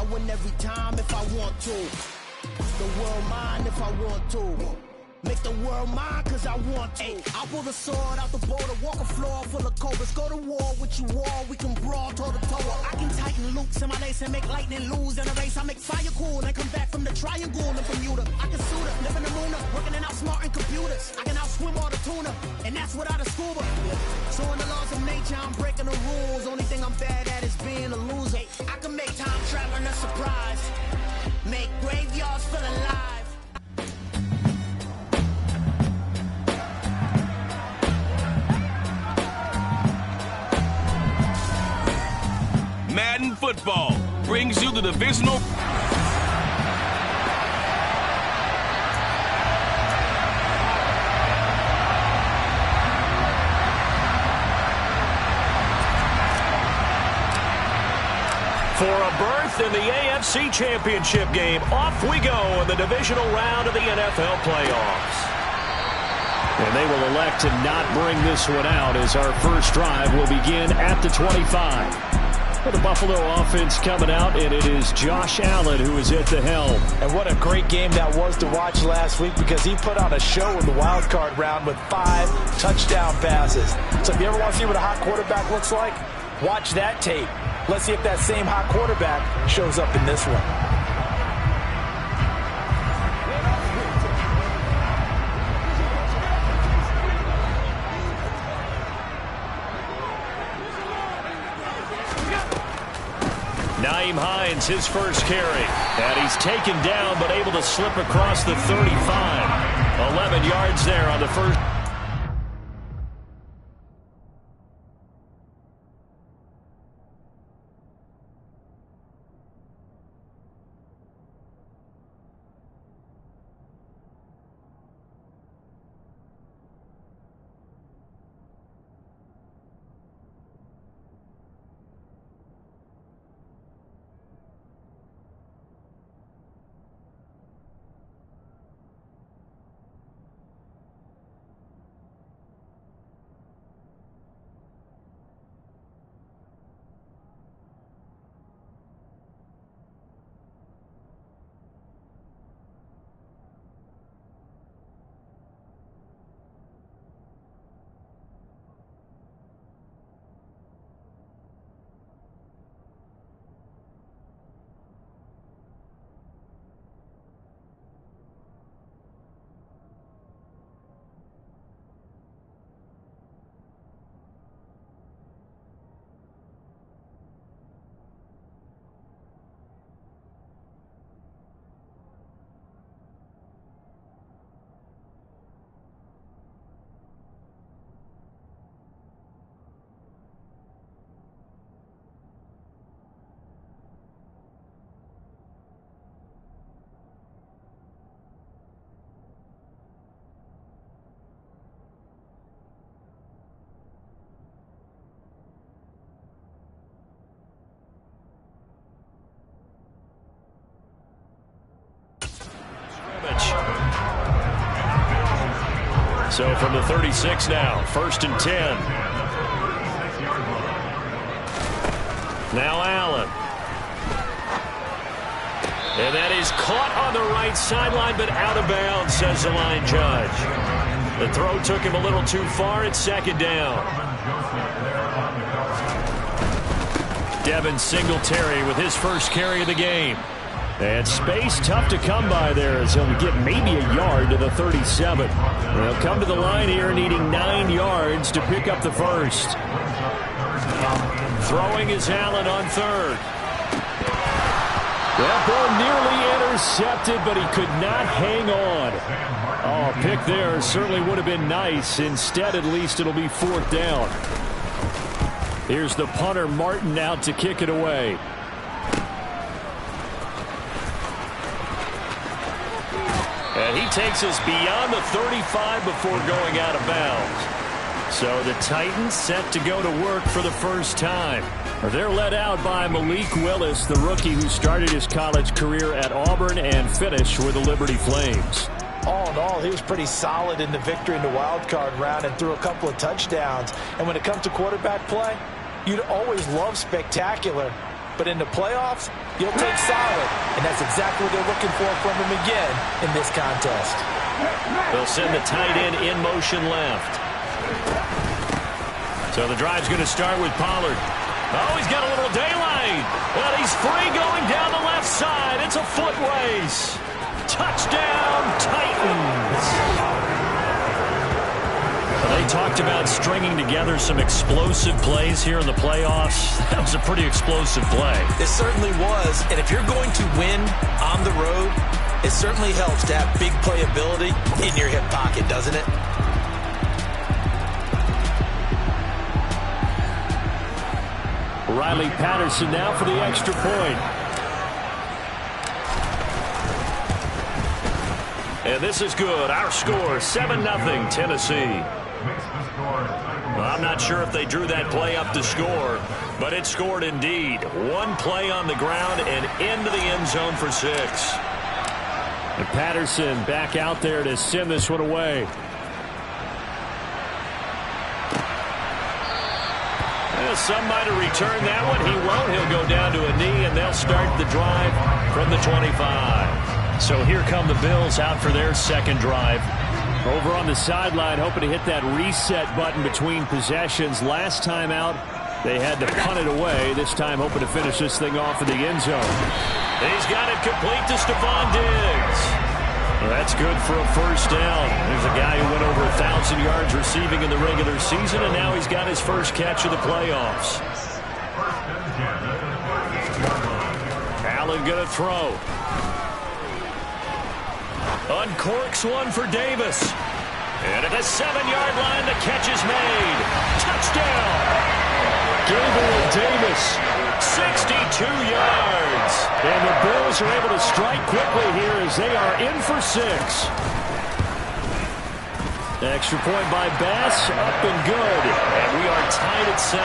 I win every time if I want to. The world mine if I want to. Make the world mine cause I want to. I pull the sword out the border, walk a floor full of cobras. Go to war with you all, we can brawl toe to toe. I can tighten loops in my lace and make lightning lose in a race. I make fire cool and come back from the triangle in Bermuda. I can suit up, live in the moon up, working and outsmarting computers. I can outswim all the tuna, and that's without a scuba. So in the laws of nature, I'm breaking the rules. Only thing I'm bad at is being a loser. I can make time traveling a surprise, make graveyards feel alive. Madden Football brings you the divisional. For a berth in the AFC Championship game, off we go in the divisional round of the NFL playoffs. And they will elect to not bring this one out as our first drive will begin at the 25. For the Buffalo offense coming out, and it is Josh Allen who is at the helm. And what a great game that was to watch last week, because he put on a show in the wild card round with 5 touchdown passes. So if you ever want to see what a hot quarterback looks like, watch that tape. Let's see if that same hot quarterback shows up in this one. Nyheim Hines, his first carry. And he's taken down, but able to slip across the 35. 11 yards there on the first. So from the 36 now, 1st and 10. Now Allen. And that is caught on the right sideline, but out of bounds, says the line judge. The throw took him a little too far. It's 2nd down. Devin Singletary with his first carry of the game. And space tough to come by there as he'll get maybe a yard to the 37. They'll come to the line here needing 9 yards to pick up the first. Throwing is Allen on 3rd. That ball nearly intercepted, but he could not hang on. Oh, pick there certainly would have been nice. Instead, at least it'll be 4th down. Here's the punter, Martin, out to kick it away. And he takes us beyond the 35 before going out of bounds. So the Titans set to go to work for the first time. They're led out by Malik Willis, the rookie who started his college career at Auburn and finished with the Liberty Flames. All in all, he was pretty solid in the victory in the wild card round and threw a couple of touchdowns. And when it comes to quarterback play, you'd always love spectacular. but in the playoffs, you'll take solid. And that's exactly what they're looking for from him again in this contest. They'll send the tight end in motion left. So the drive's going to start with Pollard. Oh, he's got a little daylight. Well, he's free going down the left side. It's a foot race. Touchdown, Titans. Well, they talked about stringing together some explosive plays here in the playoffs. That was a pretty explosive play. It certainly was. And if you're going to win on the road, it certainly helps to have big playability in your hip pocket, doesn't it? Riley Patterson now for the extra point. And this is good. Our score, 7-0 Tennessee. Well, I'm not sure if they drew that play up to score, but it scored indeed. One play on the ground and into the end zone for 6. And Patterson back out there to send this one away. Well, some might have returned that one. He won't. He'll go down to a knee, and they'll start the drive from the 25. So here come the Bills out for their second drive. Over on the sideline, hoping to hit that reset button between possessions. Last time out, they had to punt it away. This time, hoping to finish this thing off in the end zone. He's got it complete to Stephon Diggs. Well, that's good for a first down. There's a guy who went over 1,000 yards receiving in the regular season, and now he's got his first catch of the playoffs. Allen going to throw. Uncorks one for Davis. And at the 7-yard line, the catch is made. Touchdown! Gabriel Davis, 62 yards. And the Bills are able to strike quickly here as they are in for 6. Extra point by Bass, up and good. And we are tied at 7.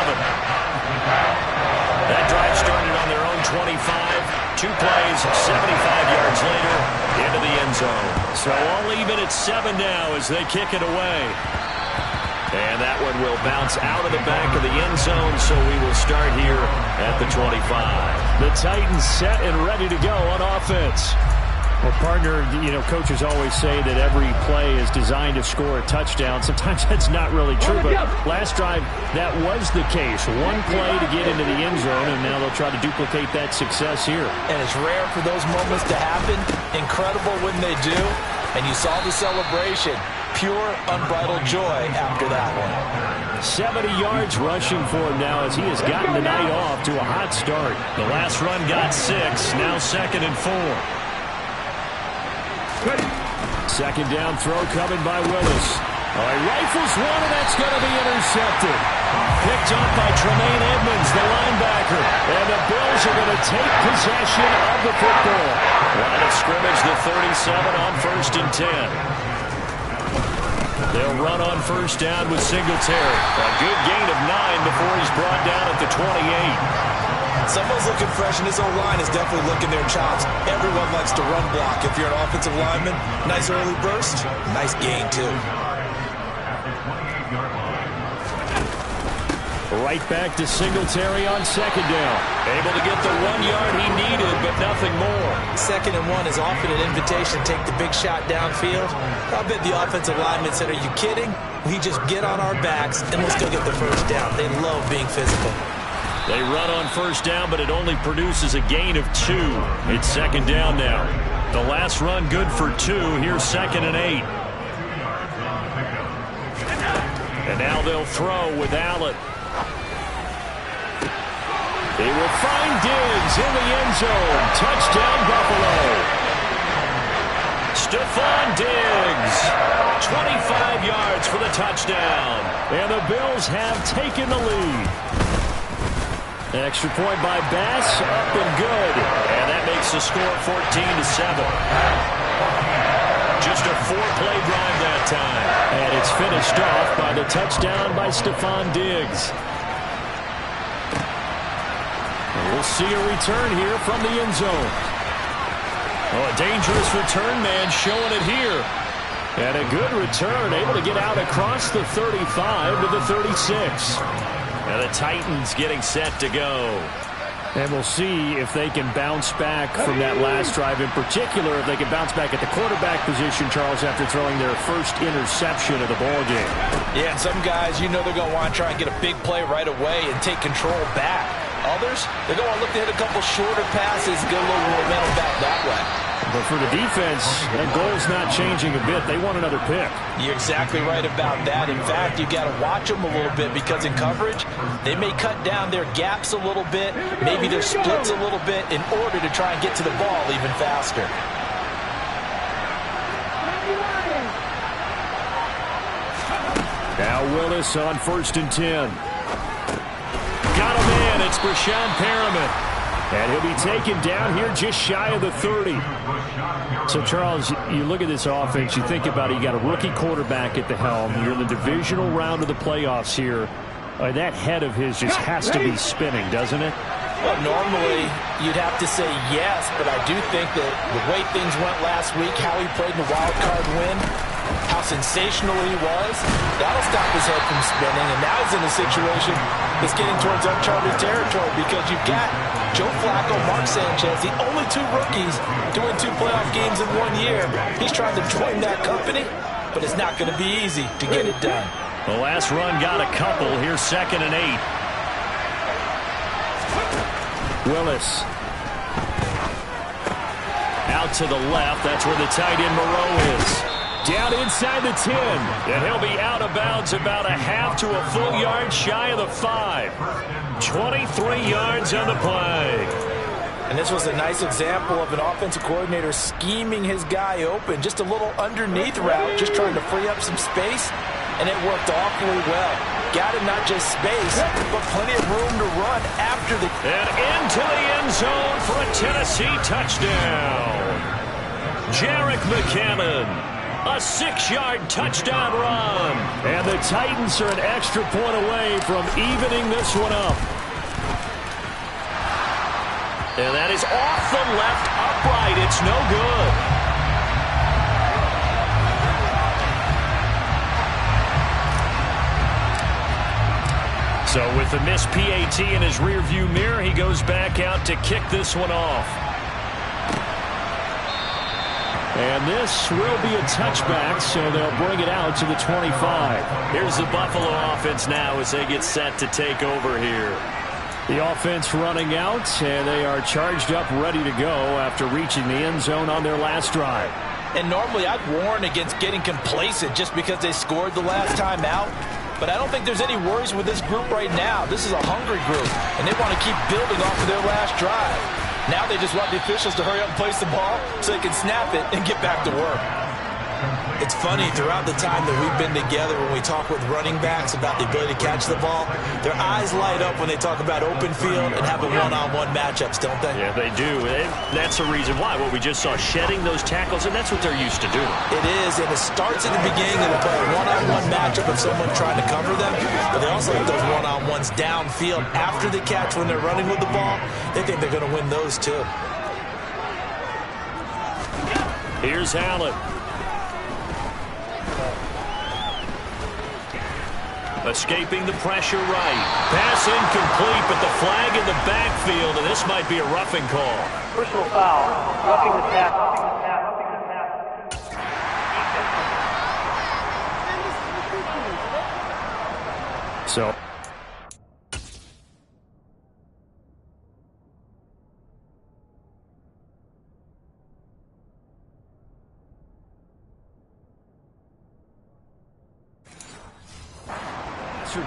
That drive started on their own 25. 2 plays, 75 yards later, into the end zone. So all even at 7 now as they kick it away. And that one will bounce out of the back of the end zone, so we will start here at the 25. The Titans set and ready to go on offense. Well, partner, you know, coaches always say that every play is designed to score a touchdown. Sometimes that's not really true, but last drive, that was the case. One play to get into the end zone, and now they'll try to duplicate that success here. And it's rare for those moments to happen. Incredible when they do. And you saw the celebration. Pure, unbridled joy after that one. 70 yards rushing for him now as he has gotten the night off to a hot start. The last run got 6, now 2nd and 4. Second down throw coming by Willis. Oh, he rifles one, and that's going to be intercepted. Picked up by Tremaine Edmonds, the linebacker. And the Bills are going to take possession of the football. Line of scrimmage, the 37 on 1st and 10. They'll run on first down with Singletary. A good gain of 9 before he's brought down at the 28. Someone's looking fresh, and his old line is definitely licking their chops. Everyone likes to run block. If you're an offensive lineman, nice early burst, nice gain, too. Right back to Singletary on second down. Able to get the 1 yard he needed, but nothing more. 2nd and 1 is often an invitation to take the big shot downfield. I bet the offensive lineman said, are you kidding? We just get on our backs, and let's go get the first down. They love being physical. They run on first down, but it only produces a gain of 2. It's 2nd down now. The last run good for 2. Here's 2nd and 8. And now they'll throw with Allen. He will find Diggs in the end zone. Touchdown, Buffalo. Stephon Diggs, 25 yards for the touchdown. And the Bills have taken the lead. Extra point by Bass, up and good. And that makes the score 14-7. Just a 4-play drive that time. And it's finished off by the touchdown by Stephon Diggs. We'll see a return here from the end zone. Oh, a dangerous return man showing it here. And a good return, able to get out across the 35 to the 36. And the Titans getting set to go. And we'll see if they can bounce back from that last drive. In particular, if they can bounce back at the quarterback position, Charles, after throwing their first interception of the ball game. Yeah, and some guys, you know they're going to want to try and get a big play right away and take control back. Others, they're going to want to look to hit a couple shorter passes, get a little momentum back that way. But for the defense, that goal's not changing a bit. They want another pick. You're exactly right about that. In fact, you got to watch them a little bit because in coverage, they may cut down their gaps a little bit, maybe their splits a little bit in order to try and get to the ball even faster. Now Willis on 1st and 10. Got a man. It's Brashad Perriman. And he'll be taken down here just shy of the 30. So, Charles, you look at this offense, you think about it, you got a rookie quarterback at the helm. You're in the divisional round of the playoffs here. That head of his just has to be spinning, doesn't it? Well, normally you'd have to say yes, but I do think that the way things went last week, how he played in the wild card win, how sensational he was, that'll stop his head from spinning. And now he's in a situation that's getting towards uncharted territory because you've got Joe Flacco, Mark Sanchez, the only two rookies to win 2 playoff games in 1 year. He's trying to join that company, but it's not going to be easy to get it done. The last run got a couple. Here's 2nd and 8. Willis. Out to the left. That's where the tight end Moreau is. Down inside the 10. And he'll be out of bounds about a half to a full yard shy of the 5. 23 yards on the play. And this was a nice example of an offensive coordinator scheming his guy open. Just a little underneath route, just trying to free up some space. And it worked awfully well. Got him not just space, but plenty of room to run after the... And into the end zone for a Tennessee touchdown. Jerick McCammon, a 6-yard touchdown run. And the Titans are an extra point away from evening this one up. And that is off the left upright. It's no good. So with the missed PAT in his rearview mirror, he goes back out to kick this one off. And this will be a touchback, so they'll bring it out to the 25. Here's the Buffalo offense now as they get set to take over here. The offense running out, and they are charged up, ready to go after reaching the end zone on their last drive. And normally I'd warn against getting complacent just because they scored the last time out. But I don't think there's any worries with this group right now. This is a hungry group, and they want to keep building off of their last drive. Now they just want the officials to hurry up and place the ball so they can snap it and get back to work. It's funny, throughout the time that we've been together, when we talk with running backs about the ability to catch the ball, their eyes light up when they talk about open field and having one-on-one matchups, don't they? Yeah, they do. That's the reason why. Well, we just saw shedding those tackles, and that's what they're used to doing. It is, and it starts at the beginning. They'll play a one-on-one matchup of someone trying to cover them, but they also have those one-on-ones downfield after the catch when they're running with the ball. They think they're going to win those, too. Here's Allen. Escaping the pressure right. Pass incomplete, but the flag in the backfield, and this might be a roughing call. Personal foul. Roughing the tackle. So...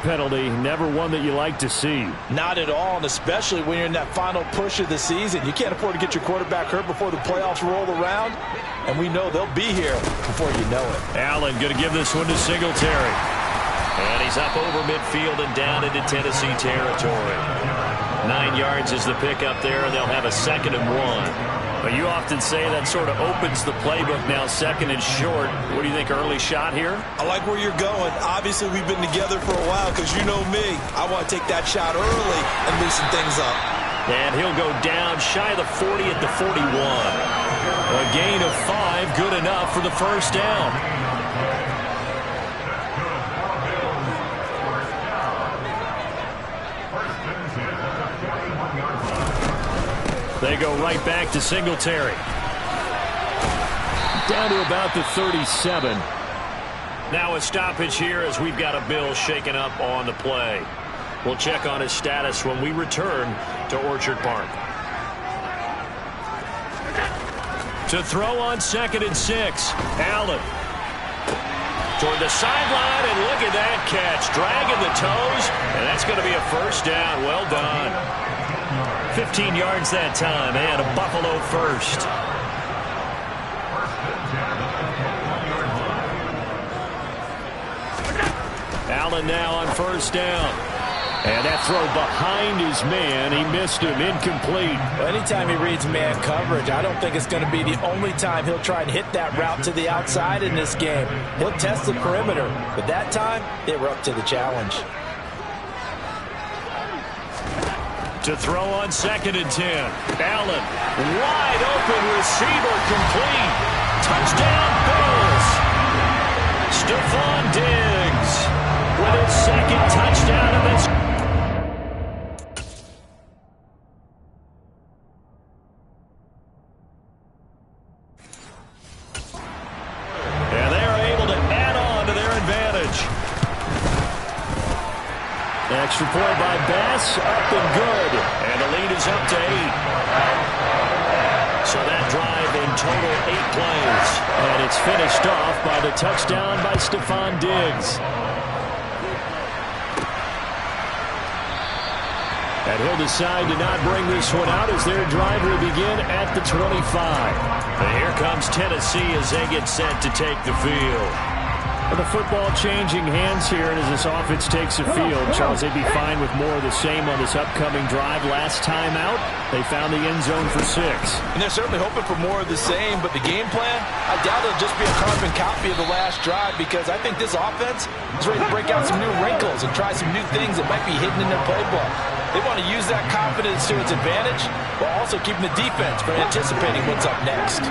penalty, never one that you like to see. Not at all, and especially when you're in that final push of the season. You can't afford to get your quarterback hurt before the playoffs roll around, and we know they'll be here before you know it. Allen going to give this one to Singletary. And he's up over midfield and down into Tennessee territory. 9 yards is the pickup there, and they'll have a 2nd and 1. But you often say that sort of opens the playbook now, 2nd and short. What do you think, early shot here? I like where you're going. Obviously, we've been together for a while because you know me. I want to take that shot early and loosen things up. And he'll go down shy of the 40 at the 41. A gain of 5, good enough for the first down. They go right back to Singletary. Down to about the 37. Now a stoppage here as we've got a Bill shaken up on the play. We'll check on his status when we return to Orchard Park. To throw on 2nd and 6. Allen. Toward the sideline, and look at that catch. Dragging the toes, and that's going to be a first down. Well done. 15 yards that time, and a Buffalo first. Allen now on first down. And that throw behind his man, he missed him, incomplete. Well, anytime he reads man coverage, I don't think it's going to be the only time he'll try and hit that route to the outside in this game. He'll test the perimeter, but that time, they were up to the challenge. To throw on 2nd and 10. Allen, wide open receiver, complete. Touchdown, Bills. Stephon Diggs with his 2nd touchdown of this. And they are able to add on to their advantage. Extra point by Bass, up and good. And the lead is up to 8. So that drive in total 8 plays. And it's finished off by the touchdown by Stephon Diggs. And he'll decide to not bring this one out as their drive will begin at the 25. And here comes Tennessee as they get set to take the field. Well, the football changing hands here, and as this offense takes the field, Charles, they'd be fine with more of the same on this upcoming drive. Last time out, they found the end zone for 6. And they're certainly hoping for more of the same, but the game plan, I doubt it'll just be a carbon copy of the last drive, because I think this offense is ready to break out some new wrinkles and try some new things that might be hidden in their playbook. They want to use that confidence to its advantage, while also keeping the defense from anticipating what's up next.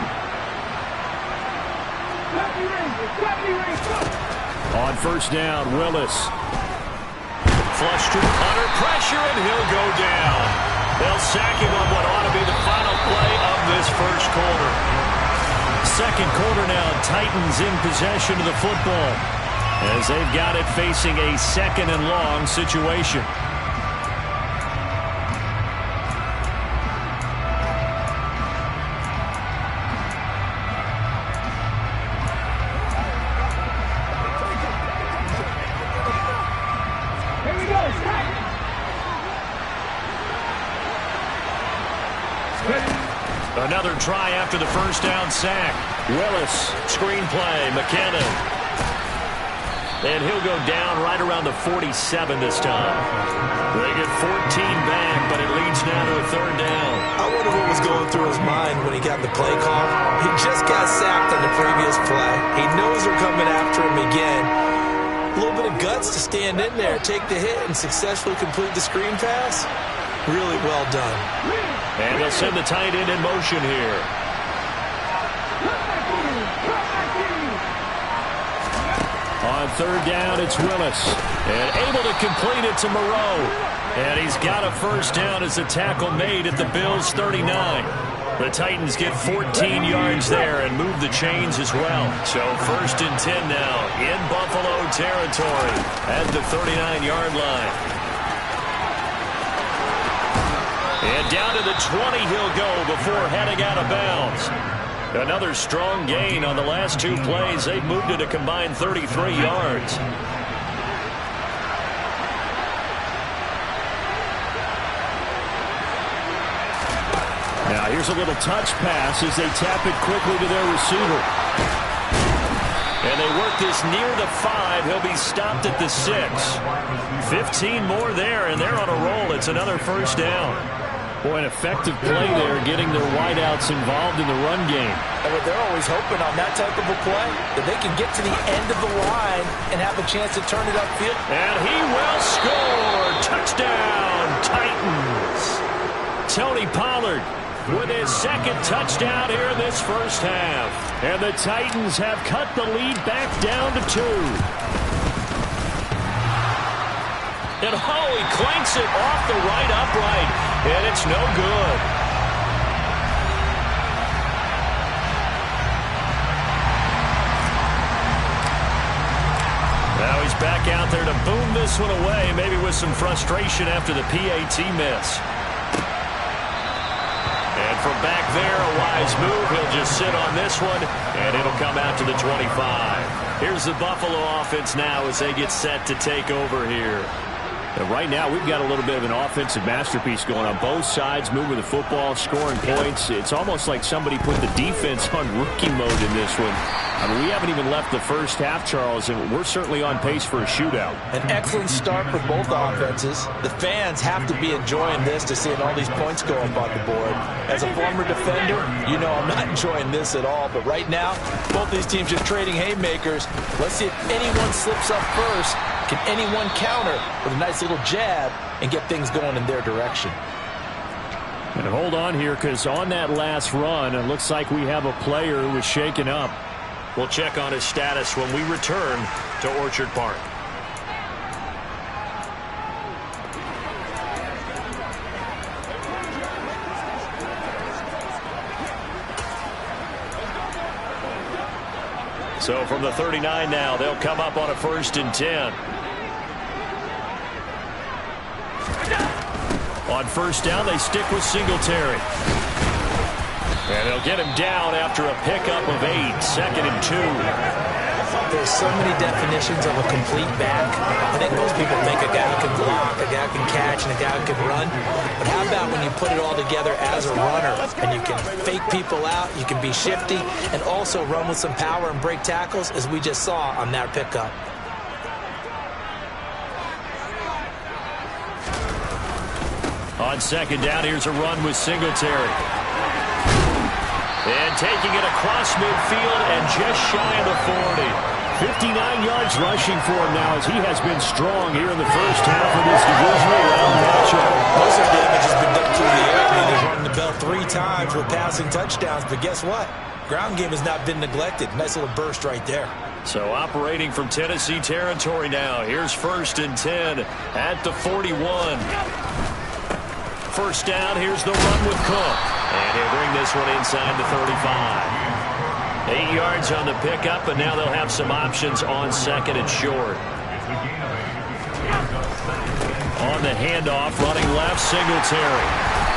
On first down, Willis. Flush to under pressure, and he'll go down. They'll sack him on what ought to be the final play of this first quarter. Second quarter now, Titans in possession of the football as they've got it facing a 2nd and long situation. Another try after the first down sack. Willis, screen play, McKinnon. And he'll go down right around the 47 this time. They get 14 back, but it leads now to a 3rd down. I wonder what was going through his mind when he got the play call. He just got sacked on the previous play. He knows they're coming after him again. A little bit of guts to stand in there, take the hit, and successfully complete the screen pass. Really well done. And they'll send the tight end in motion here. On 3rd down, it's Willis. And able to complete it to Moreau. And he's got a first down as the tackle made at the Bills' 39. The Titans get 14 yards there and move the chains as well. So 1st and 10 now in Buffalo territory at the 39-yard line. And down to the 20 he'll go before heading out of bounds. Another strong gain on the last 2 plays. They've moved it a combined 33 yards. Now here's a little touch pass as they tap it quickly to their receiver. And they work this near the 5. He'll be stopped at the 6. 15 more there, and they're on a roll. It's another first down. Boy, an effective play there, getting their wideouts involved in the run game. And what they're always hoping on that type of a play, that they can get to the end of the line and have a chance to turn it upfield. And he will score. Touchdown, Titans. Tony Pollard with his 2nd touchdown here in this first half. And the Titans have cut the lead back down to 2. And he clanks it off the right upright, and it's no good. out there to boom this one away, maybe with some frustration after the PAT miss. And from back there, a wise move. He'll just sit on this one, and it'll come out to the 25. Here's the Buffalo offense now as they get set to take over here. And right now, we've got a little bit of an offensive masterpiece going on both sides, moving the football, scoring points. It's almost like somebody put the defense on rookie mode in this one. I mean, we haven't even left the first half, Charles, and we're certainly on pace for a shootout. An excellent start for both offenses. The fans have to be enjoying this to seeing all these points go up on the board. As a former defender, you know I'm not enjoying this at all. But right now, both these teams just trading haymakers. Let's see if anyone slips up first. Can anyone counter with a nice little jab and get things going in their direction? And hold on here, because on that last run, it looks like we have a player who was shaken up. We'll check on his status when we return to Orchard Park. So from the 39 now, they'll come up on a 1st and 10. On 1st down, they stick with Singletary. And they'll get him down after a pickup of 8, 2nd and 2. There's so many definitions of a complete back. I think most people think a guy who can block, a guy who can catch, and a guy who can run. But how about when you put it all together as a runner, and you can fake people out, you can be shifty, and also run with some power and break tackles, as we just saw on that pickup. On 2nd down, here's a run with Singletary. And taking it across midfield and just shy of the 40. 59 yards rushing for him now, as he has been strong here in the first half of this divisional round matchup. Most of the damage has been done through the air. I mean, they've rung the bell 3 times with passing touchdowns, but guess what? Ground game has not been neglected. Nice little burst right there. So operating from Tennessee territory now. Here's 1st and 10 at the 41. 1st down, here's the run with Cook. And he'll bring this one inside the 35. 8 yards on the pickup, and now they'll have some options on 2nd and short. On the handoff, running left, Singletary.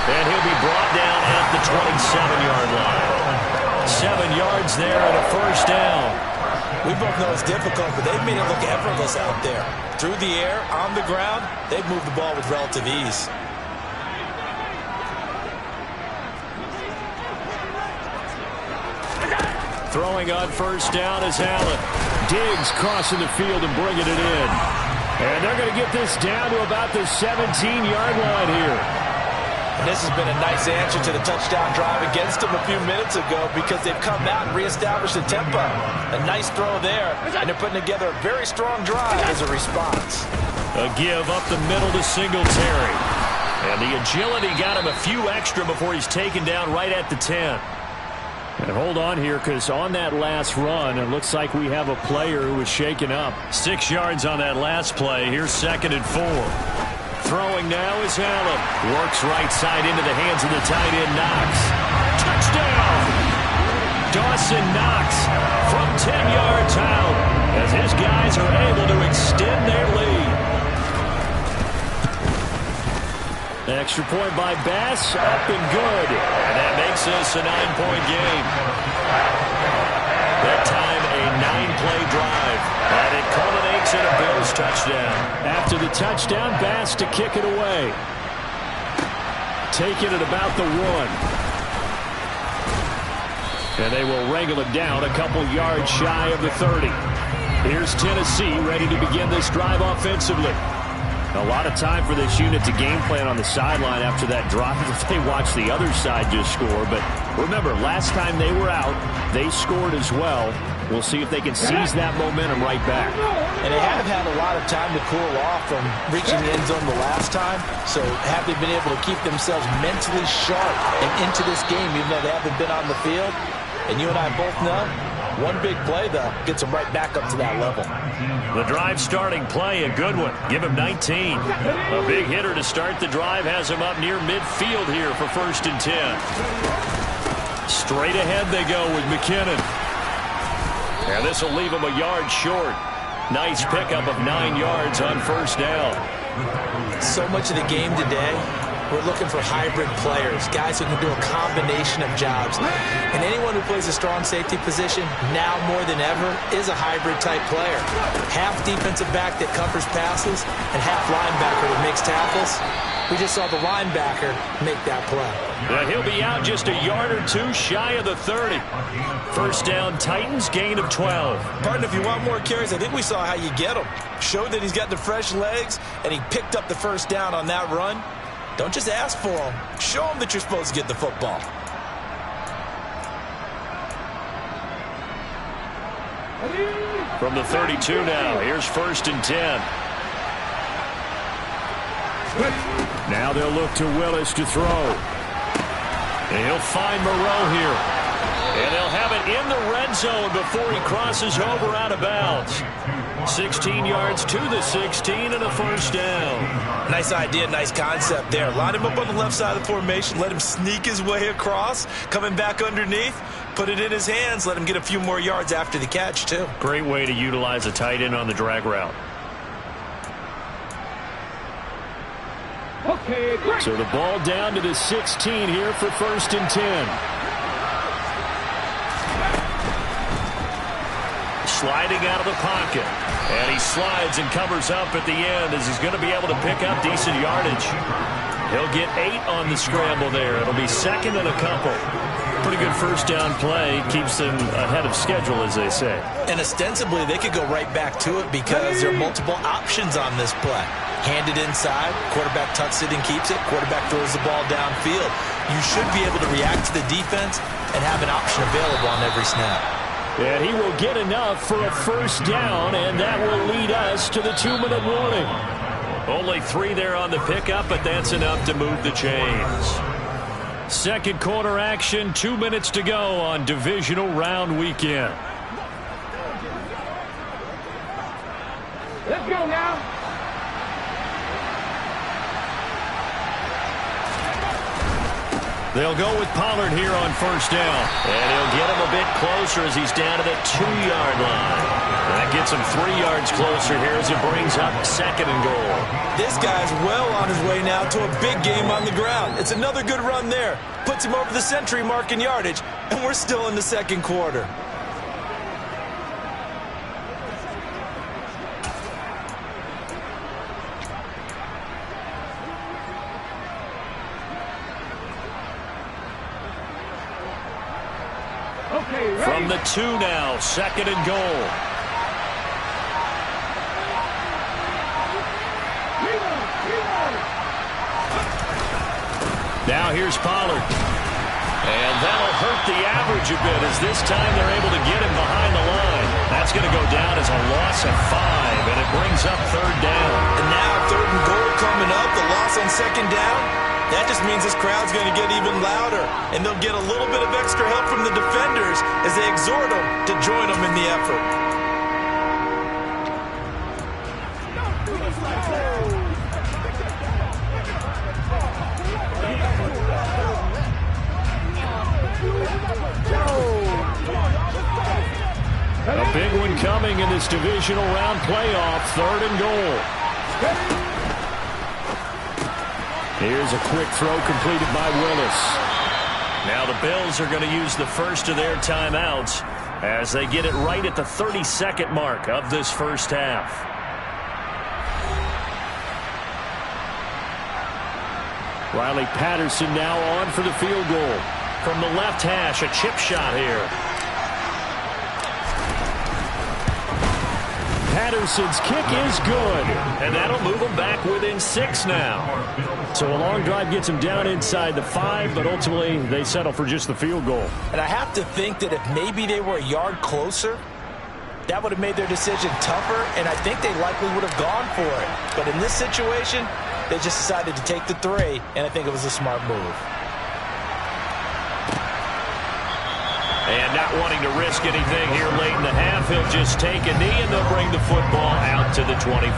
And he'll be brought down at the 27-yard line. 7 yards there and a 1st down. We both know it's difficult, but they've made it look effortless out there. Through the air, on the ground, they've moved the ball with relative ease. Throwing on 1st down is Allen. Diggs crossing the field and bringing it in. And they're going to get this down to about the 17-yard line here. And this has been a nice answer to the touchdown drive against them a few minutes ago, because they've come out and reestablished the tempo. A nice throw there, and they're putting together a very strong drive as a response. A give up the middle to Singletary. And the agility got him a few extra before he's taken down right at the 10. And hold on here, because on that last run, it looks like we have a player who was shaken up. 6 yards on that last play. Here's 2nd and 4. Throwing now is Allen. Works right side into the hands of the tight end, Knox. Touchdown! Dawson Knox from 10 yards out, as his guys are able to extend their lead. Extra point by Bass, up and good. And that makes this a 9-point game. That time a 9-play drive. And it culminates in a Bills touchdown. After the touchdown, Bass to kick it away. Taking it about the 1. And they will wrangle it down a couple yards shy of the 30. Here's Tennessee ready to begin this drive offensively. A lot of time for this unit to game plan on the sideline after that drive if they watch the other side just score. But remember, last time they were out, they scored as well. We'll see if they can seize that momentum right back. And they have had a lot of time to cool off from reaching the end zone the last time. So have they been able to keep themselves mentally sharp and into this game, even though they haven't been on the field? And you and I both know, one big play, though, gets them right back up to that level. The drive starting play, a good one. Give him 19. A big hitter to start the drive has him up near midfield here for 1st and 10. Straight ahead they go with McKinnon. And this will leave him a yard short. Nice pickup of 9 yards on first down. So much of the game today, we're looking for hybrid players, guys who can do a combination of jobs. And anyone who plays a strong safety position, now more than ever, is a hybrid-type player. Half defensive back that covers passes and half linebacker that makes tackles. We just saw the linebacker make that play. Well, he'll be out just a yard or two shy of the 30. First down, Titans, gain of 12. Pardon, if you want more carries, I think we saw how you get him. Showed that he's got the fresh legs, and he picked up the first down on that run. Don't just ask for him. Show him that you're supposed to get the football. From the 32 now, here's 1st and 10. Now they'll look to Willis to throw. And he'll find Moreau here. And they'll have it in the red zone before he crosses over out of bounds. 16 yards to the 16 and a first down. Nice idea, nice concept there. Line him up on the left side of the formation. Let him sneak his way across. Coming back underneath. Put it in his hands. Let him get a few more yards after the catch, too. Great way to utilize a tight end on the drag route. Okay, great. So the ball down to the 16 here for 1st and 10. Sliding out of the pocket. And he slides and covers up at the end as he's going to be able to pick up decent yardage. He'll get 8 on the scramble there. It'll be 2nd and a couple. Pretty good first down play. Keeps them ahead of schedule, as they say. And ostensibly, they could go right back to it because there are multiple options on this play. Hand it inside, quarterback tucks it and keeps it, quarterback throws the ball downfield. You should be able to react to the defense and have an option available on every snap. And he will get enough for a first down, and that will lead us to the 2-minute warning. Only 3 there on the pickup, but that's enough to move the chains. Second quarter action, 2 minutes to go on divisional round weekend. Let's go now. They'll go with Pollard here on first down. And he'll get him a bit closer as he's down to the 2-yard line. That gets him 3 yards closer here as it brings up 2nd and goal. This guy's well on his way now to a big game on the ground. It's another good run there. Puts him over the century mark in yardage, and we're still in the second quarter. From the 2 now, 2nd and goal. Now here's Pollard. And that'll hurt the average a bit as this time they're able to get him behind the line. That's going to go down as a loss of 5, and it brings up 3rd down. And now 3rd and goal coming up, the loss on 2nd down. That just means this crowd's going to get even louder, and they'll get a little bit of extra help from the defenders as they exhort them to join them in the effort. A big one coming in this divisional round playoff, 3rd and goal. Here's a quick throw completed by Willis. Now the Bills are going to use the first of their timeouts as they get it right at the 32nd mark of this first half. Riley Patterson now on for the field goal. From the left hash, a chip shot here. Patterson's kick is good, and that'll move them back within 6 now. So a long drive gets them down inside the 5, but ultimately they settle for just the field goal. And I have to think that if maybe they were a yard closer, that would have made their decision tougher, and I think they likely would have gone for it. But in this situation, they just decided to take the 3, and I think it was a smart move. And not wanting to risk anything here late in the half, he'll just take a knee and they'll bring the football out to the 25.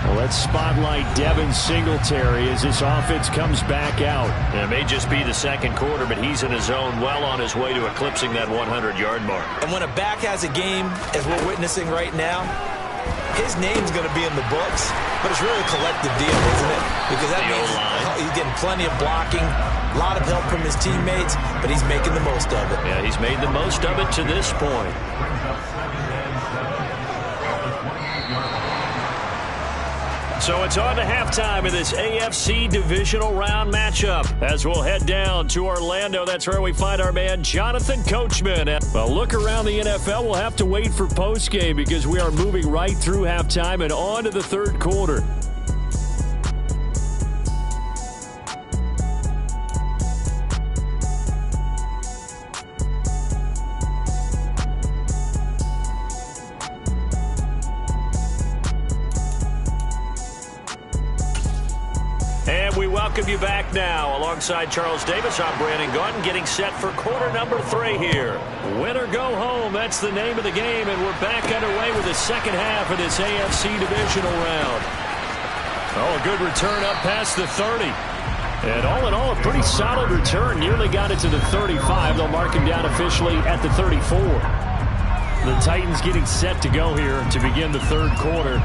Well, let's spotlight Devin Singletary as this offense comes back out. And it may just be the second quarter, but he's in his zone, well on his way to eclipsing that 100-yard mark. And when a back has a game, as we're witnessing right now, his name's going to be in the books, but it's really a collective deal, isn't it? Because that means he's getting plenty of blocking, a lot of help from his teammates, but he's making the most of it. Yeah, he's made the most of it to this point. So it's on to halftime in this AFC divisional round matchup. As we'll head down to Orlando, that's where we find our man Jonathan Coachman. Well, look around the NFL. We'll have to wait for postgame because we are moving right through halftime and on to the third quarter. Welcome you back now. Alongside Charles Davis, I'm Brandon Gaudin, getting set for quarter number 3 here. Win or go home, that's the name of the game, and we're back underway with the second half of this AFC divisional round. Oh, a good return up past the 30. And all in all, a pretty solid return. Nearly got it to the 35. They'll mark him down officially at the 34. The Titans getting set to go here to begin the third quarter.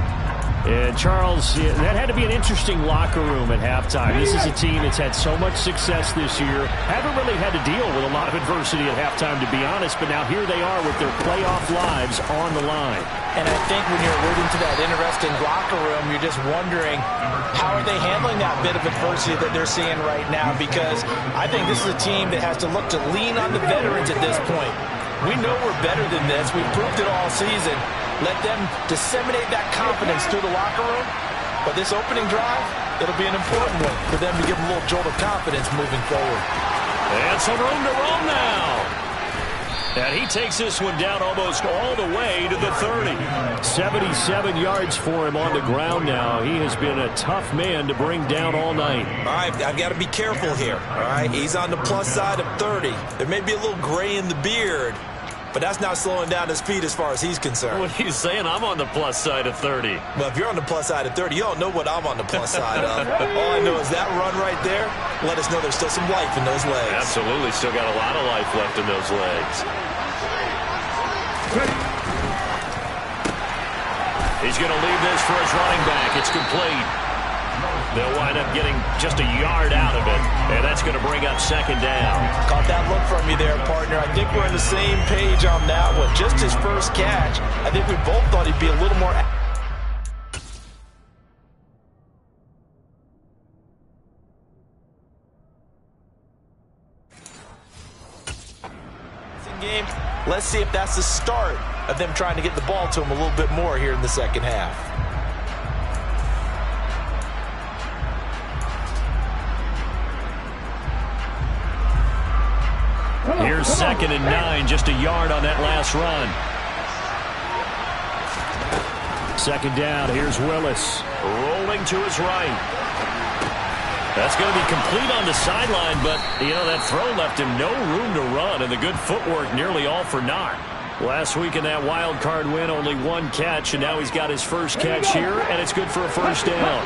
And Charles, that had to be an interesting locker room at halftime. This is a team that's had so much success this year. Haven't really had to deal with a lot of adversity at halftime, to be honest. But now here they are with their playoff lives on the line. And I think when you're alluding to that interesting locker room, you're just wondering how are they handling that bit of adversity that they're seeing right now? Because I think this is a team that has to look to lean on the veterans at this point. We know we're better than this. We've proved it all season. Let them disseminate that confidence through the locker room. But this opening drive, it'll be an important one for them to give them a little jolt of confidence moving forward. And some room to roam now. And he takes this one down almost all the way to the 30. 77 yards for him on the ground now. He has been a tough man to bring down all night. All right, I've got to be careful here. All right, he's on the plus side of 30. There may be a little gray in the beard, but that's not slowing down his speed as far as he's concerned. What are you saying? I'm on the plus side of 30. Well, if you're on the plus side of 30, you don't know what I'm on the plus side of. All I know is that run right there let us know there's still some life in those legs. Absolutely. Still got a lot of life left in those legs. He's going to leave this for his running back. It's complete. They'll wind up getting just a yard out of it, and that's going to bring up second down. Caught that look from you there, partner. I think we're on the same page on that one. Just his first catch, I think we both thought he'd be a little more... game. Let's see if that's the start of them trying to get the ball to him a little bit more here in the second half. Here's 2nd and 9, just a yard on that last run. Second down, here's Willis. Rolling to his right. That's going to be complete on the sideline, but, that throw left him no room to run, and the good footwork nearly all for naught. Last week in that wild card win, only one catch, and now he's got his first catch here, and it's good for a first down.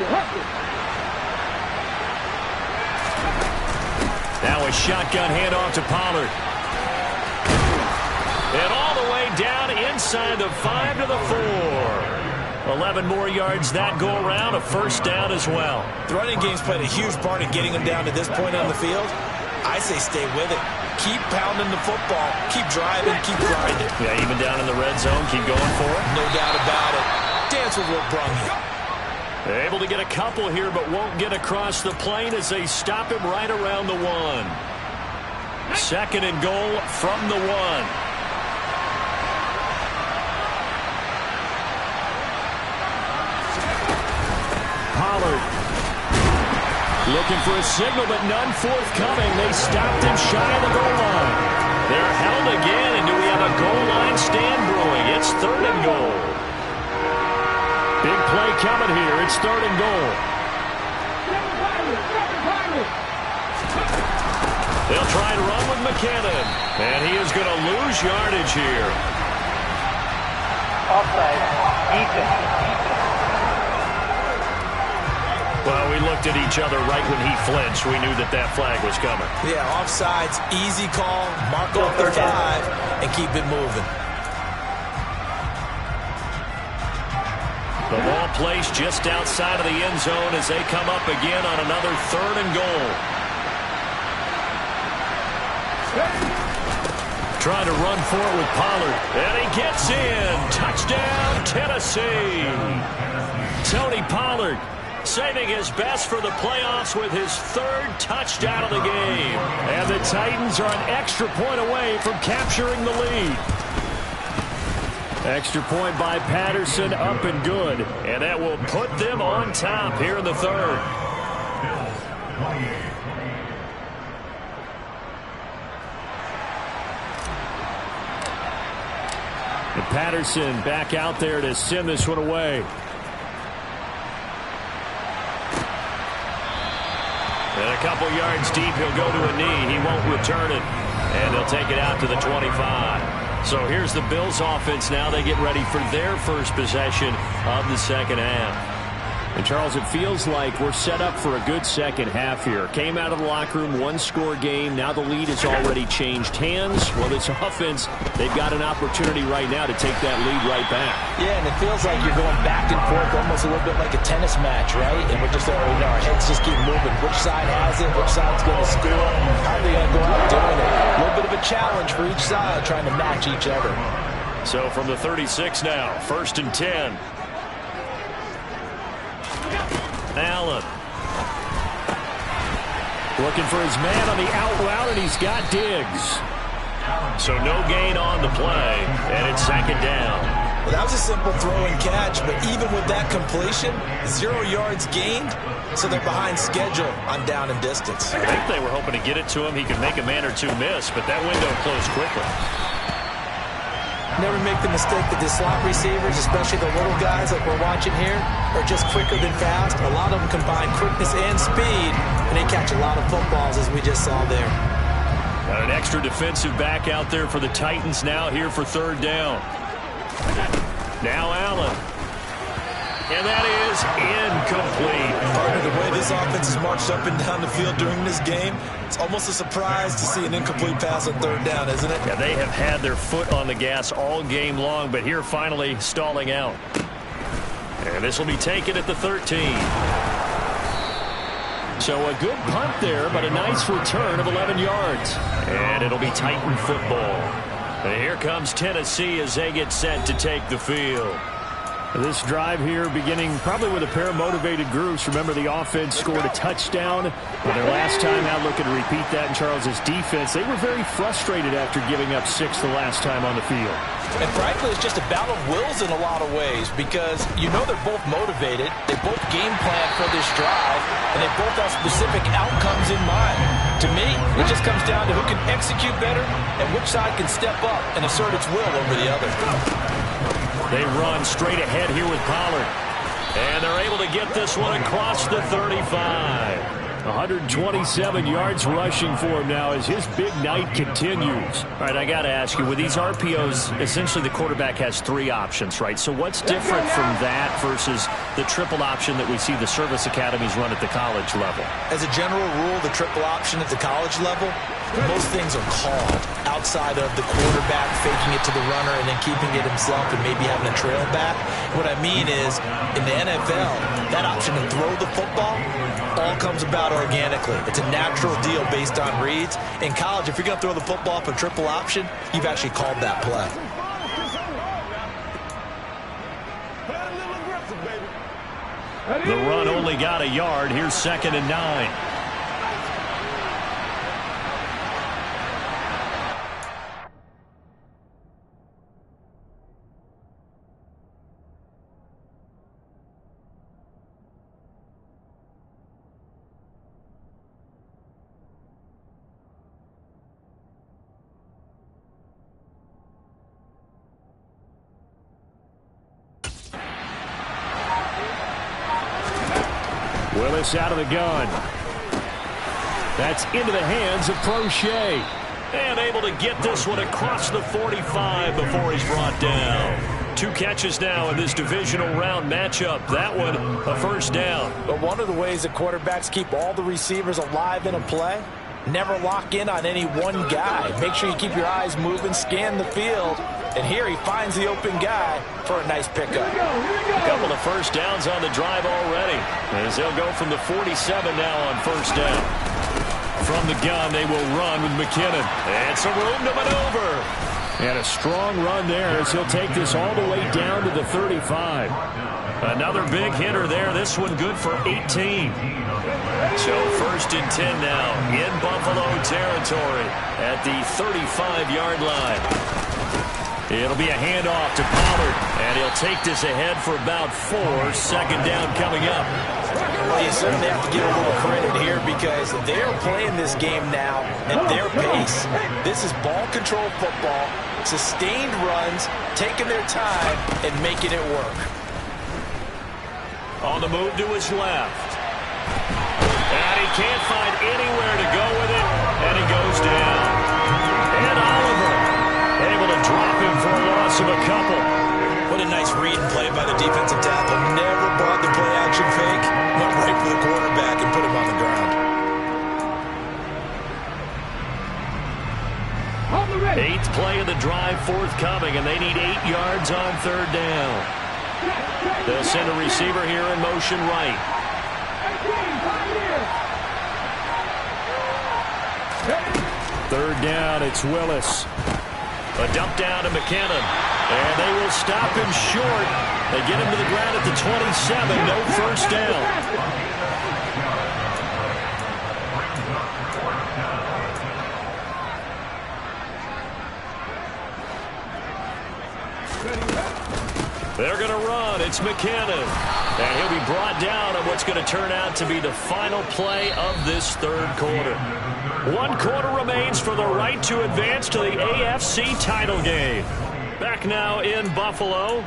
Now a shotgun handoff to Pollard. And all the way down inside the 5 to the 4. 11 more yards that go around, a first down as well. The running game's played a huge part in getting him down to this point on the field. I say stay with it. Keep pounding the football. Keep driving. Keep grinding. Yeah, even down in the red zone, keep going for it. No doubt about it. Dance with what brung you. They're able to get a couple here, but won't get across the plane as they stop him right around the 1. 2nd and goal from the 1. Pollard looking for a signal, but none forthcoming. They stopped him shy of the goal line. They're held again, and do we have a goal line stand brewing? It's 3rd and goal. Big play coming here. It's 3rd and goal. They'll try and run with McKinnon, and he is going to lose yardage here. Offside. Defense. Well, we looked at each other right when he flinched. We knew that that flag was coming. Yeah, offsides, easy call, mark off the 5, and keep it moving. The ball placed just outside of the end zone as they come up again on another 3rd and goal. Trying to run for it with Pollard. And he gets in. Touchdown, Tennessee. Tony Pollard saving his best for the playoffs with his 3rd touchdown of the game. And the Titans are an extra point away from capturing the lead. Extra point by Patterson, up and good. And that will put them on top here in the 3rd. And Patterson back out there to send this one away. And a couple yards deep, he'll go to a knee. He won't return it. And they'll take it out to the 25. So here's the Bills offense now. They get ready for their first possession of the second half. And, Charles, it feels like we're set up for a good second half here. Came out of the locker room, 1-score game. Now the lead has already changed hands. Well, this offense, they've got an opportunity right now to take that lead right back. Yeah, and it feels like you're going back and forth almost a little bit like a tennis match, right? And we're just, our heads just keep moving. Which side has it? Which side's going to score? How are they going to go out doing it? A little bit of a challenge for each side trying to match each other. So from the 36 now, 1st and 10. Allen looking for his man on the out route, and he's got Diggs. So no gain on the play, and it's 2nd down. Well, that was a simple throw and catch, but even with that completion, 0 yards gained, so they're behind schedule on down and distance. I think they were hoping to get it to him. He could make a man or two miss, but that window closed quickly. Never make the mistake that the slot receivers, especially the little guys like we're watching here, are just quicker than fast. A lot of them combine quickness and speed, and they catch a lot of footballs, as we just saw there. Got an extra defensive back out there for the Titans now here for 3rd down. Now Allen. And that is incomplete. Partner, the way this offense has marched up and down the field during this game, it's almost a surprise to see an incomplete pass on 3rd down, isn't it? Yeah, they have had their foot on the gas all game long, but here finally stalling out. And this will be taken at the 13. So a good punt there, but a nice return of 11 yards. And it'll be Titan football. And here comes Tennessee as they get set to take the field. This drive here beginning probably with a pair of motivated groups. Remember, the offense scored a touchdown on their last time out, looking to repeat that in Charles's defense. They were very frustrated after giving up 6 the last time on the field. And frankly, it's just a battle of wills in a lot of ways because you know they're both motivated. They both game plan for this drive, and they both have specific outcomes in mind. To me, it just comes down to who can execute better and which side can step up and assert its will over the other. They run straight ahead here with Pollard. And they're able to get this one across the 35. 127 yards rushing for him now as his big night continues. All right, I got to ask you, with these RPOs, essentially the quarterback has 3 options, right? So what's different from that versus the triple option that we see the service academies run at the college level? As a general rule, the triple option at the college level, most things are called outside of the quarterback faking it to the runner and then keeping it himself and maybe having a trail back. What I mean is, in the NFL, that option to throw the football all comes about organically. It's a natural deal based on reads. In college, if you're going to throw the football up a triple option, you've actually called that play. The run only got a yard. Here's 2nd and 9. Willis out of the gun. That's into the hands of Crochet. And able to get this one across the 45 before he's brought down. 2 catches now in this divisional round matchup. That one, a 1st down. But one of the ways that quarterbacks keep all the receivers alive in a play, never lock in on any one guy. Make sure you keep your eyes moving, scan the field, And here he finds the open guy for a nice pickup. A couple of first downs on the drive already, as they'll go from the 47 now on first down. From the gun, they will run with McKinnon. And some room to maneuver. And a strong run there as he'll take this all the way down to the 35. Another big hitter there. This one good for 18. So first and 10 now in Buffalo territory at the 35-yard line. It'll be a handoff to Pollard, and he'll take this ahead for about 4. Second down coming up. Well, you certainly have to give a little credit here because they're playing this game now at their pace. This is ball control football, sustained runs, taking their time, and making it work. On the move to his left. And he can't find anywhere to go with it, and he goes down. And Oliver able to drop him for a loss of a couple. What a nice read and play by the defensive tackle. Never brought the play-action fake. Went right for the quarterback and put him on the ground. 8th play of the drive forthcoming, and they need 8 yards on third down. They'll send a receiver here in motion right. Third down, it's Willis. A dump down to McKinnon. And they will stop him short. They get him to the ground at the 27. No first down. They're going to run. It's McKinnon. And he'll be brought down on what's going to turn out to be the final play of this third quarter. 1 quarter remains for the right to advance to the AFC title game. Back now in Buffalo.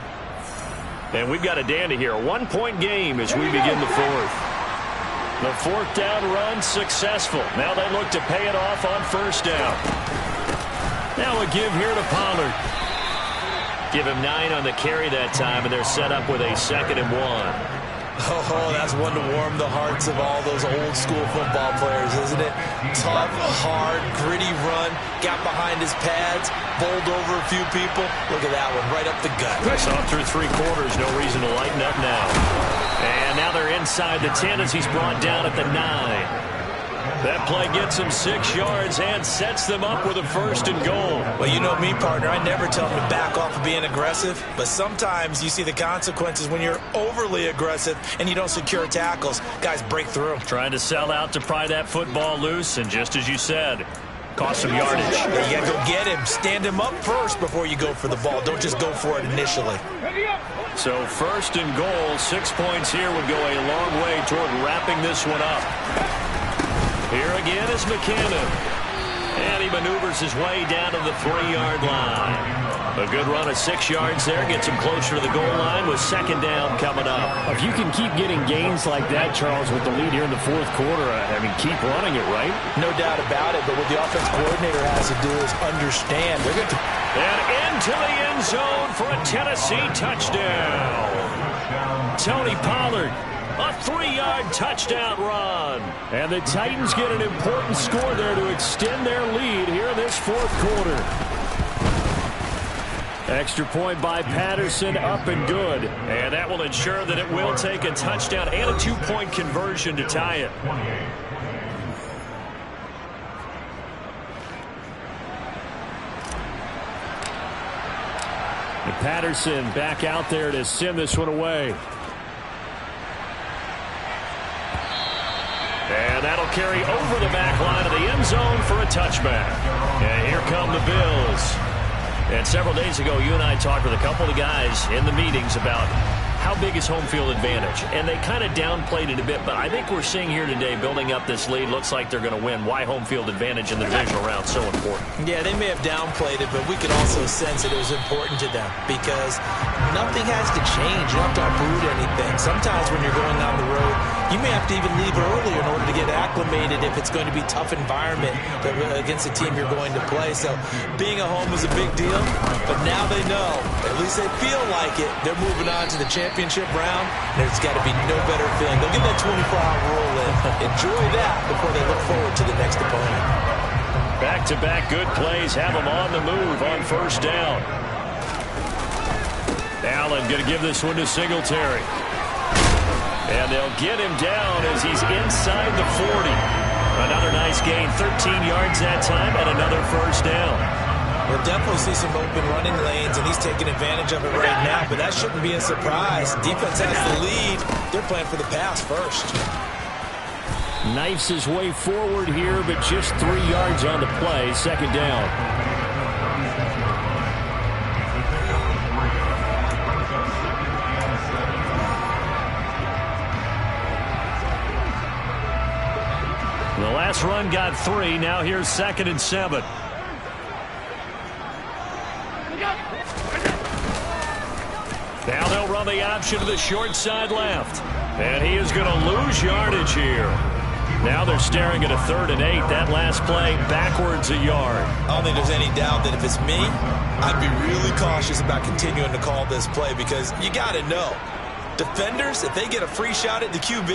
And we've got a dandy here. A 1-point game as we begin the fourth. The fourth down run successful. Now they look to pay it off on first down. Now a give here to Pollard. Give him 9 on the carry that time, and they're set up with a 2nd and 1. Oh, that's one to warm the hearts of all those old school football players, isn't it? Tough, hard, gritty run, got behind his pads, bowled over a few people. Look at that one, right up the gut. Saw through 3 quarters, no reason to lighten up now. And now they're inside the 10 as he's brought down at the 9. That play gets him 6 yards and sets them up with a 1st and goal. Well, you know me, partner. I never tell them to back off of being aggressive, but sometimes you see the consequences when you're overly aggressive and you don't secure tackles. Guys break through. Trying to sell out to pry that football loose, and just as you said, cost some yardage. You got to go get him. Stand him up first before you go for the ball. Don't just go for it initially. So 1st and goal, 6 points here would go a long way toward wrapping this one up. Here again is McKinnon. And he maneuvers his way down to the 3-yard line. A good run of 6 yards there. Gets him closer to the goal line with 2nd down coming up. If you can keep getting gains like that, Charles, with the lead here in the 4th quarter, I mean, keep running it, right? No doubt about it. But what the offense coordinator has to do is understand. They're going to... And into the end zone for a Tennessee touchdown. Tony Pollard. A 3-yard touchdown run. And the Titans get an important score there to extend their lead here in this 4th quarter. Extra point by Patterson, up and good. And that will ensure that it will take a touchdown and a 2-point conversion to tie it. And Patterson back out there to send this one away. And that'll carry over the back line of the end zone for a touchback. And here come the Bills. And several days ago, you and I talked with a couple of guys in the meetings about how big is home field advantage. And they kind of downplayed it a bit, but I think we're seeing here today, building up this lead, looks like they're going to win. Why home field advantage in the divisional round so important? Yeah, they may have downplayed it, but we could also sense that it was important to them because nothing has to change. You don't have to uproot anything. Sometimes when you're going on the road, you may have to even leave early in order to get acclimated if it's going to be a tough environment against the team you're going to play. So being at home is a big deal, but now they know, at least they feel like it, they're moving on to the championship round. There's got to be no better feeling. They'll get that 24-hour rule in. Enjoy that before they look forward to the next opponent. Back-to-back good plays have them on the move on first down. Allen going to give this one to Singletary. And they'll get him down as he's inside the 40. Another nice gain, 13 yards that time, and another first down. We'll definitely see some open running lanes, and he's taking advantage of it right now, but that shouldn't be a surprise. Defense has the lead. They're playing for the pass first. Knifes his way forward here, but just 3 yards on the play. Second down. The last run got 3. Now here's 2nd and 7. Now they'll run the option to the short side left. And he is going to lose yardage here. Now they're staring at a 3rd and 8. That last play backwards a yard. I don't think there's any doubt that if it's me, I'd be really cautious about continuing to call this play because you got to know. Defenders, if they get a free shot at the QB,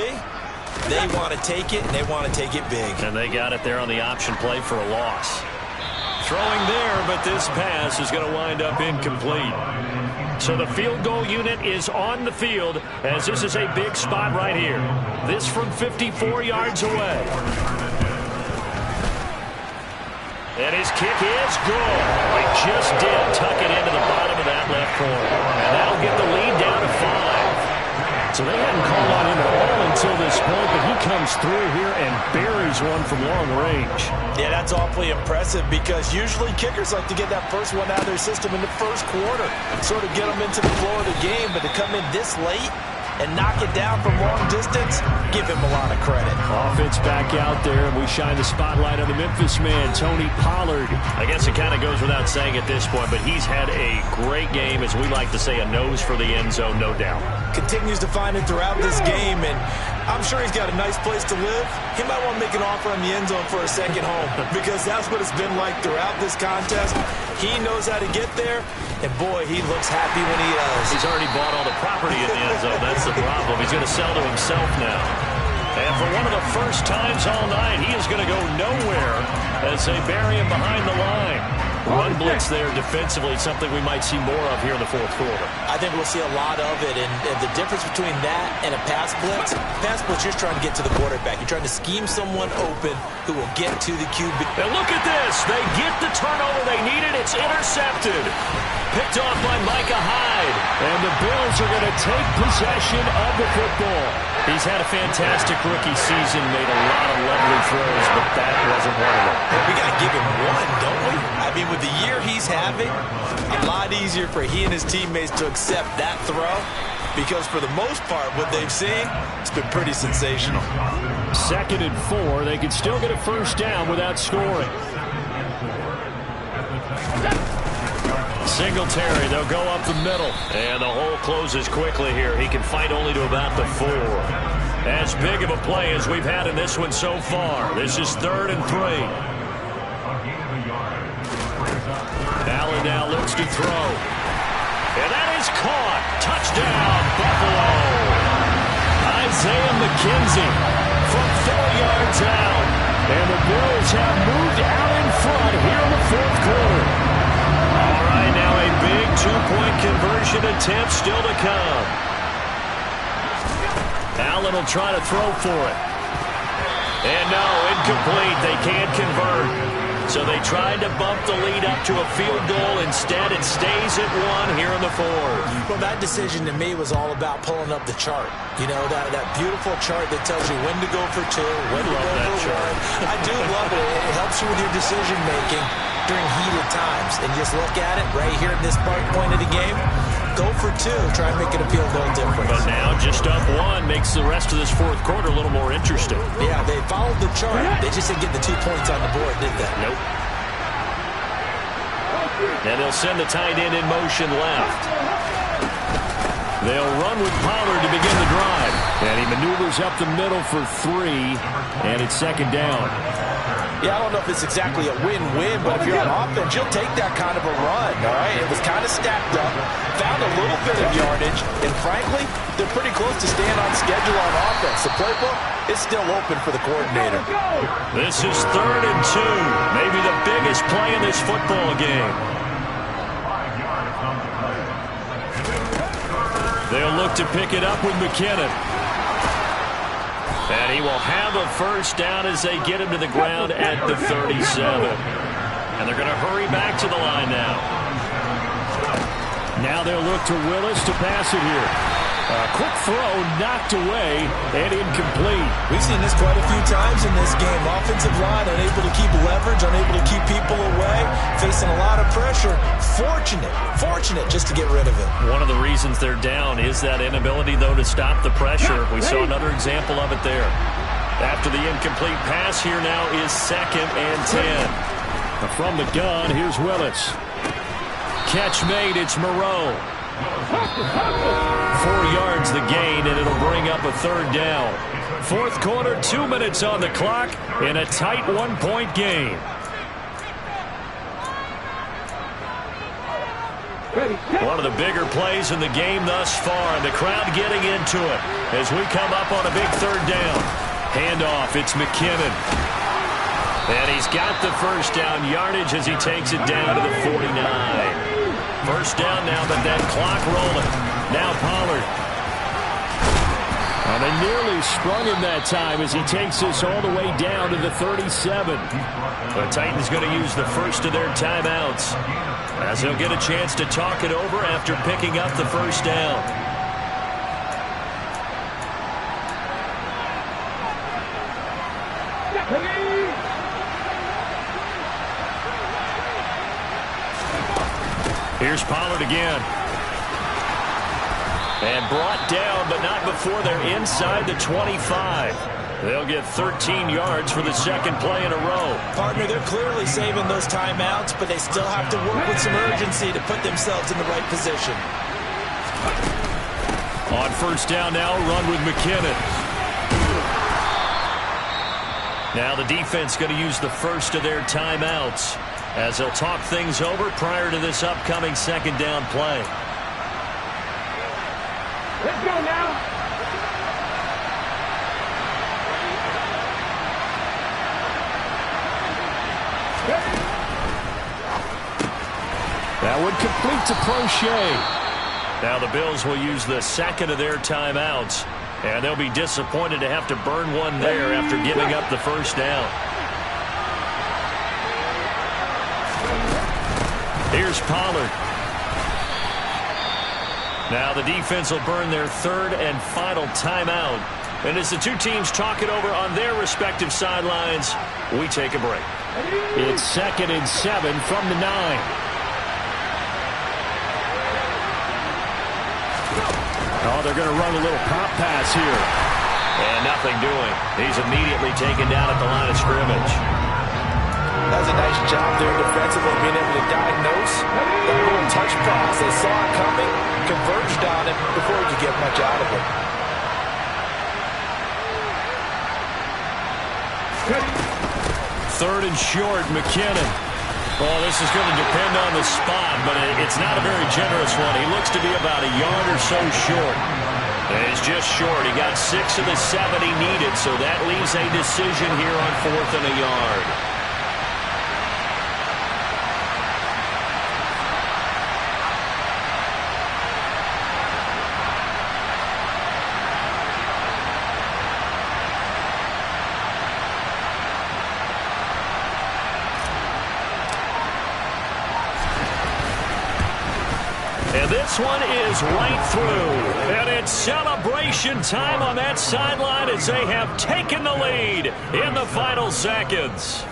they want to take it, and they want to take it big. And they got it there on the option play for a loss. Throwing there, but this pass is going to wind up incomplete. So the field goal unit is on the field as this is a big spot right here. This from 54 yards away. And his kick is good. He just did tuck it into the bottom of that left corner. And that'll get the lead down to 5. So they hadn't called on him at all until this point, but he comes through here and buries one from long range. Yeah, that's awfully impressive because usually kickers like to get that first one out of their system in the first quarter, sort of get them into the flow of the game, but to come in this late and knock it down from long distance, give him a lot of credit. Offense back out there, and we shine the spotlight on the Memphis man, Tony Pollard. I guess it kind of goes without saying at this point, but he's had a great game, as we like to say, a nose for the end zone, no doubt. Continues to find it throughout this game, and I'm sure he's got a nice place to live. He might want to make an offer on the end zone for a second home because that's what it's been like throughout this contest. He knows how to get there, and boy, he looks happy when he does. He's already bought all the property in the end zone. That's the problem. He's going to sell to himself now. And for one of the first times all night, he is going to go nowhere as they bury him behind the line. Run blitz there defensively, something we might see more of here in the fourth quarter. I think we'll see a lot of it, and the difference between that and a pass blitz, you're trying to get to the quarterback. You're trying to scheme someone open who will get to the QB. And look at this. They get the turnover they needed. It's intercepted. Picked off by Micah Hyde. And the Bills are going to take possession of the football. He's had a fantastic rookie season, made a lot of lovely throws, but that wasn't one of them. We got to give him one, don't we? I mean, with the year he's having, a lot easier for he and his teammates to accept that throw because for the most part, what they've seen, it's been pretty sensational. 2nd and 4. They can still get a first down without scoring. Singletary, they'll go up the middle. And the hole closes quickly here. He can fight only to about the 4. As big of a play as we've had in this one so far. This is 3rd and 3. Allen now looks to throw. And that is caught. Touchdown, Buffalo. Isaiah McKenzie from 4 yards out. And the Bills have moved out in front here in the fourth quarter. All right, now a big 2-point conversion attempt still to come. Allen will try to throw for it. And no, incomplete. They can't convert. So they tried to bump the lead up to a field goal. Instead, it stays at 1 here in the fourth. Well, that decision to me was all about pulling up the chart. You know, that beautiful chart that tells you when to go for 2, when to go for 1. I do love it. It helps you with your decision-making during heated times. And just look at it right here in this point of the game. Go for 2. Try and make it a field goal difference. But now just up 1 makes the rest of this fourth quarter a little more interesting. Yeah, they followed the chart. They just didn't get the 2 points on the board, did they? Nope. And they'll send the tight end in motion left. They'll run with Pollard to begin the drive. And he maneuvers up the middle for 3, and it's 2nd down. Yeah, I don't know if it's exactly a win-win, but if you're on offense, you'll take that kind of a run, all right? It was kind of stacked up, found a little bit of yardage, and frankly, they're pretty close to staying on schedule on offense. The playbook is still open for the coordinator. This is 3rd and 2, maybe the biggest play in this football game. They'll look to pick it up with McKinnon. And he will have a first down as they get him to the ground at the 37. And they're going to hurry back to the line now. Now they'll look to Willis to pass it here. A quick throw knocked away and incomplete. We've seen this quite a few times in this game. Offensive line unable to keep leverage, unable to keep people away, facing a lot of pressure. Fortunate just to get rid of it. One of the reasons they're down is that inability, though, to stop the pressure. We saw another example of it there. After the incomplete pass, here now is 2nd and 10. From the gun, here's Willis. Catch made, it's Moreau. 4 yards the gain, and it'll bring up a 3rd down. 4th quarter, 2 minutes on the clock in a tight 1-point game. One of the bigger plays in the game thus far, and the crowd getting into it as we come up on a big 3rd down. Handoff, it's McKinnon. And he's got the first down yardage as he takes it down to the 49. First down now, but that clock rolling. Now Pollard. And they nearly sprung him that time as he takes this all the way down to the 37. The Titans going to use the first of their timeouts as they'll get a chance to talk it over after picking up the first down. Here's Pollard again. And brought down, but not before they're inside the 25. They'll get 13 yards for the 2nd play in a row. Partner, they're clearly saving those timeouts, but they still have to work with some urgency to put themselves in the right position. On first down now, run with McKinnon. Now the defense going to use the first of their timeouts as they'll talk things over prior to this upcoming 2nd down play. Let's go now. That would complete to Prochet. Now the Bills will use the 2nd of their timeouts, and they'll be disappointed to have to burn one there after giving up the first down. Here's Pollard. Now the defense will burn their 3rd and final timeout. And as the two teams talk it over on their respective sidelines, we take a break. It's 2nd and 7 from the 9. Oh, they're going to run a little pop pass here. And nothing doing. He's immediately taken down at the line of scrimmage. That was a nice job there defensively, being able to diagnose that little touch pass. They saw it coming, converged on it before he could get much out of it. Third and short, McKinnon. Well, this is going to depend on the spot, but it's not a very generous one. He looks to be about a yard or so short. He's just short. He got 6 of the 7 he needed, so that leaves a decision here on 4th and a yard. And this one is right through. And it's celebration time on that sideline as they have taken the lead in the final seconds.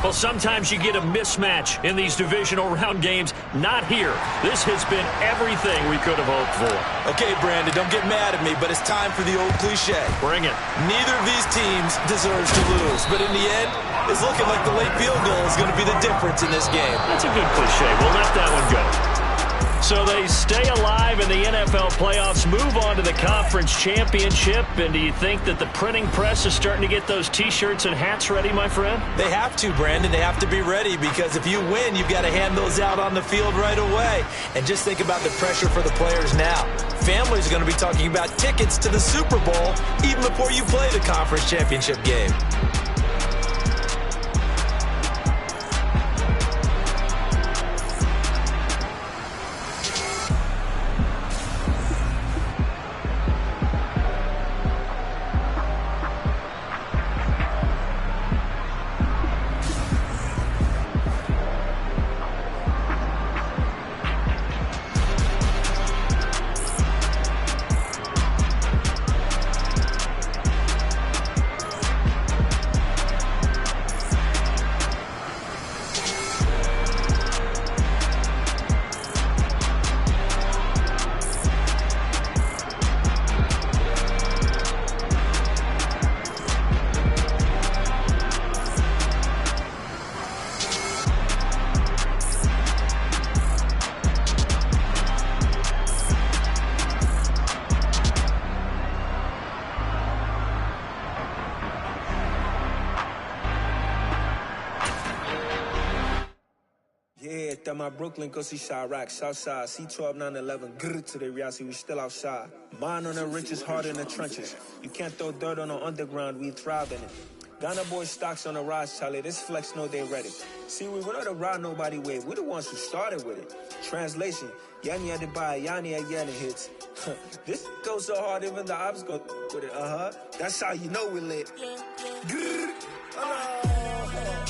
Well, sometimes you get a mismatch in these divisional round games. Not here. This has been everything we could have hoped for. Okay, Brandon, don't get mad at me, but it's time for the old cliche. Bring it. Neither of these teams deserves to lose, but in the end, it's looking like the late field goal is going to be the difference in this game. That's a good cliche. We'll let that one go. So they stay alive in the NFL playoffs, move on to the conference championship. And do you think that the printing press is starting to get those T-shirts and hats ready, my friend? They have to, Brandon. They have to be ready because if you win, you've got to hand those out on the field right away. And just think about the pressure for the players now. Families are going to be talking about tickets to the Super Bowl even before you play the conference championship game. my Brooklyn, go see Chirac, Southside, C12, 911, grr to the Riasi, we still outside. Mine on the richest, heart in the trenches. You can't throw dirt on the underground, we thrive in it. Ghana boys stocks on the rise, Charlie, this flex know they ready. See, we were not a ride nobody wave, we the ones who started with it. Translation, Yanni had to buy, Yanni had Yanni hits. This goes so hard, even the ops go with it, That's how you know we lit. Grr.